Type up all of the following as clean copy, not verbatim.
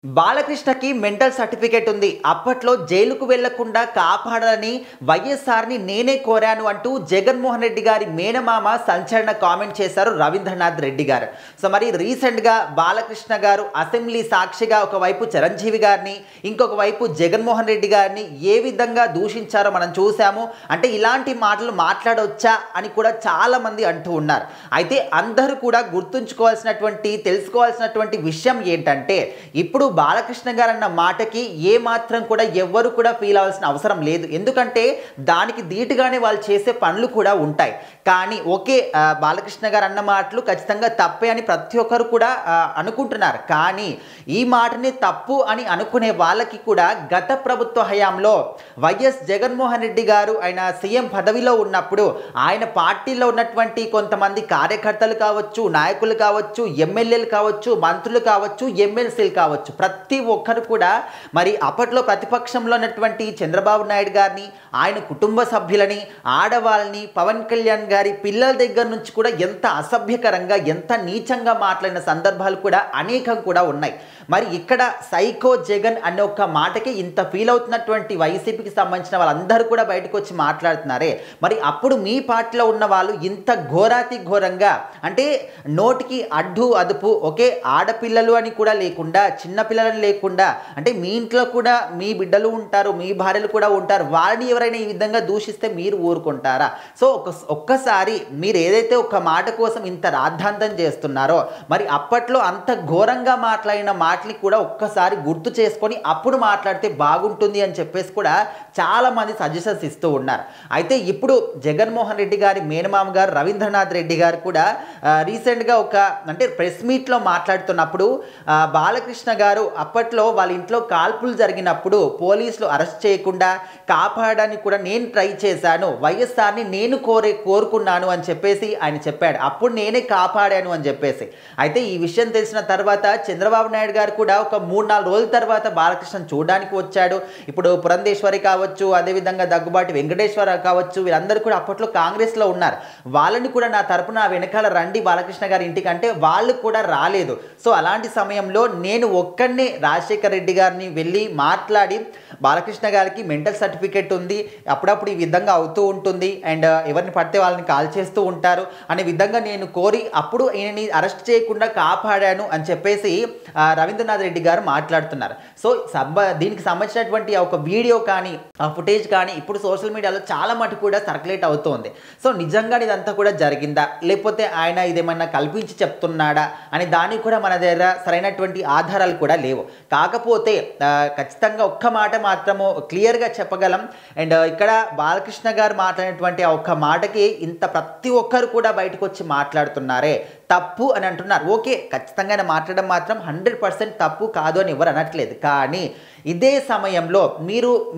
బాలకృష్ణకి mental certificate ఉంది. అప్పట్లో జైలుకు వెళ్లకుండా కాపాడాలని వైఎస్ఆర్‌ని నేనే కోరాను అంటూ జగన్మోహన్ రెడ్డి గారి మేనమామ సంచలన కామెంట్ చేశారు రవీంద్రనాథ్ రెడ్డి గారు. సో మరి రీసెంట్‌గా బాలకృష్ణ గారు అసెంబ్లీ సాక్షిగా ఒకవైపు చిరంజీవి గారిని, ఇంకొక వైపు జగన్మోహన్ రెడ్డి గారిని ఏ విధంగా దూషించారో మనం చూసాము. అంటే ఇలాంటి మాటలు మాట్లాడొచ్చా అని కూడా చాలా మంది అంటూ ఉన్నారు. అయితే అందరూ కూడా గుర్తుంచుకోవాల్సినటువంటి, తెలుసుకోవాల్సినటువంటి విషయం ఏంటంటే ఇప్పుడు బాలకృష్ణ గారు అన్న మాటకి ఏ మాత్రం కూడా ఎవ్వరు కూడా ఫీల్ అవ్వాల్సిన అవసరం లేదు. ఎందుకంటే దానికి ధీటుగానే వాళ్ళు చేసే పనులు కూడా ఉంటాయి. కానీ ఓకే, బాలకృష్ణ గారు అన్న మాటలు ఖచ్చితంగా తప్పే అని ప్రతి ఒక్కరు కూడా అనుకుంటున్నారు. కానీ ఈ మాటని తప్పు అని అనుకునే వాళ్ళకి కూడా గత ప్రభుత్వ హయాంలో వైఎస్ జగన్మోహన్ రెడ్డి గారు ఆయన సీఎం పదవిలో ఉన్నప్పుడు ఆయన పార్టీలో ఉన్నటువంటి కొంతమంది కార్యకర్తలు కావచ్చు, నాయకులు కావచ్చు, ఎమ్మెల్యేలు కావచ్చు, మంత్రులు కావచ్చు, ఎమ్మెల్సీలు కావచ్చు, ప్రతి ఒక్కరు కూడా మరి అప్పట్లో ప్రతిపక్షంలో ఉన్నటువంటి చంద్రబాబు నాయుడు గారిని, ఆయన కుటుంబ సభ్యులని, ఆడవాళ్ళని, పవన్ కళ్యాణ్ గారి పిల్లల దగ్గర నుంచి కూడా ఎంత అసభ్యకరంగా, ఎంత నీచంగా మాట్లాడిన సందర్భాలు కూడా అనేకం కూడా ఉన్నాయి. మరి ఇక్కడ సైకో జగన్ అనే ఒక్క మాటకి ఇంత ఫీల్ అవుతున్నటువంటి వైసీపీకి సంబంధించిన వాళ్ళందరూ కూడా బయటకు వచ్చి మాట్లాడుతున్నారే, మరి అప్పుడు మీ పార్టీలో ఉన్న వాళ్ళు ఇంత ఘోరాతి ఘోరంగా, అంటే నోటికి అడ్డు అదుపు, ఒకే ఆడపిల్లలు అని కూడా లేకుండా, చిన్నపిల్లలని లేకుండా, అంటే మీ ఇంట్లో కూడా మీ బిడ్డలు ఉంటారు, మీ భార్యలు కూడా ఉంటారు, వాళ్ళని ఎవరైనా ఈ విధంగా దూషిస్తే మీరు ఊరుకుంటారా? సో ఒక్కసారి మీరు ఏదైతే ఒక మాట కోసం ఇంత రాద్ధాంతం చేస్తున్నారో, మరి అప్పట్లో అంత ఘోరంగా మాట్లాడిన మాటలు కూడా ఒక్కసారి గుర్తు చేసుకొని అప్పుడు మాట్లాడితే బాగుంటుంది అని చెప్పేసి కూడా చాలామంది సజెషన్స్ ఇస్తూ ఉన్నారు. అయితే ఇప్పుడు జగన్మోహన్ రెడ్డి గారి మేనమామ గారు రవీంద్రనాథ్ రెడ్డి గారు కూడా రీసెంట్గా అంటే ప్రెస్ మీట్లో మాట్లాడుతున్నప్పుడు బాలకృష్ణ గారు అప్పట్లో వాళ్ళ ఇంట్లో కాల్పులు జరిగినప్పుడు పోలీసులు అరెస్ట్ చేయకుండా కాపాడడానికి కూడా నేను ట్రై చేశాను, వైఎస్ఆర్ని నేను కోరుకున్నాను అని చెప్పేసి ఆయన చెప్పాడు. అప్పుడు నేనే కాపాడాను అని చెప్పేసి. అయితే ఈ విషయం తెలిసిన తర్వాత చంద్రబాబు నాయుడు గారు కూడా ఒక 3-4 రోజుల తర్వాత బాలకృష్ణను చూడడానికి వచ్చాడు. ఇప్పుడు పురంధేశ్వరి కావచ్చు, అదేవిధంగా దగ్గుబాటి వెంకటేశ్వర కావచ్చు, వీళ్ళందరూ కూడా అప్పట్లో కాంగ్రెస్లో ఉన్నారు. వాళ్ళని కూడా నా తరపున వెనకాల రండి బాలకృష్ణ గారి ఇంటికి అంటే వాళ్ళు కూడా రాలేదు. సో అలాంటి సమయంలో నేను ఒక్కడినే రాజశేఖర రెడ్డి గారిని వెళ్ళి మాట్లాడి, బాలకృష్ణ గారికి మెంటల్ సర్టిఫికేట్ ఉంది, అప్పుడప్పుడు ఈ విధంగా అవుతూ ఉంటుంది, అండ్ ఎవరిని పడితే వాళ్ళని కాల్ చేస్తూ ఉంటారు అనే విధంగా నేను కోరి అప్పుడు ఈయనని అరెస్ట్ చేయకుండా కాపాడాను అని చెప్పేసి రవీంద్రనాథ్ రెడ్డి గారు మాట్లాడుతున్నారు. సో దీనికి సంబంధించినటువంటి ఒక వీడియో కానీ, ఆ ఫుటేజ్ కానీ ఇప్పుడు సోషల్ మీడియాలో చాలా మటుకు కూడా సర్క్యులేట్ అవుతుంది. సో నిజంగా ఇదంతా కూడా జరిగిందా, లేకపోతే ఆయన ఇదేమన్నా కల్పించి చెప్తున్నాడా అని దానికి కూడా మన దగ్గర సరైనటువంటి ఆధారాలు కూడా లేవు. కాకపోతే ఖచ్చితంగా ఒక్క మాట మాత్రము క్లియర్గా చెప్పగలం. అండ్ ఇక్కడ బాలకృష్ణ గారు మాట్లాడినటువంటి ఆ ఒక్క మాటకి ఇంత ప్రతి ఒక్కరు కూడా బయటకు వచ్చి మాట్లాడుతున్నారే, తప్పు అని అంటున్నారు. ఓకే, ఖచ్చితంగా ఆయన మాట్లాడడం మాత్రం 100% తప్పు కాదు అని ఎవరు అనట్లేదు. కానీ ఇదే సమయంలో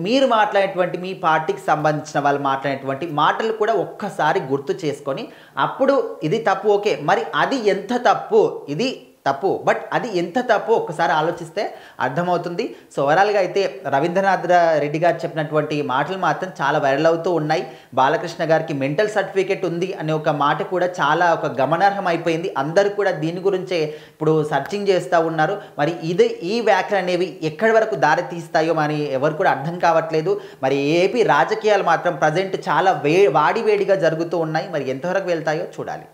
మీరు మాట్లాడేటువంటి మీ పార్టీకి సంబంధించిన వాళ్ళు మాట్లాడేటువంటి మాటలు కూడా ఒక్కసారి గుర్తు చేసుకొని అప్పుడు ఇది తప్పు, ఓకే, మరి అది ఎంత తప్పు, ఇది తప్పు, బట్ అది ఎంత తప్పు ఒక్కసారి ఆలోచిస్తే అర్థమవుతుంది. సో ఓవరాల్గా అయితే రవీంద్రనాథ్ రెడ్డి గారు చెప్పినటువంటి మాటలు మాత్రం చాలా వైరల్ అవుతూ ఉన్నాయి. బాలకృష్ణ గారికి మెంటల్ సర్టిఫికేట్ ఉంది అనే ఒక మాట కూడా చాలా ఒక గమనార్హం అయిపోయింది. అందరూ కూడా దీని గురించే ఇప్పుడు సర్చింగ్ చేస్తూ ఉన్నారు. మరి ఈ వ్యాఖ్యలు అనేవి ఎక్కడి వరకు దారి తీస్తాయో మరి ఎవరు కూడా అర్థం కావట్లేదు. మరి ఏపీ రాజకీయాలు మాత్రం ప్రజెంట్ చాలా వాడివేడిగా జరుగుతూ ఉన్నాయి. మరి ఎంతవరకు వెళ్తాయో చూడాలి.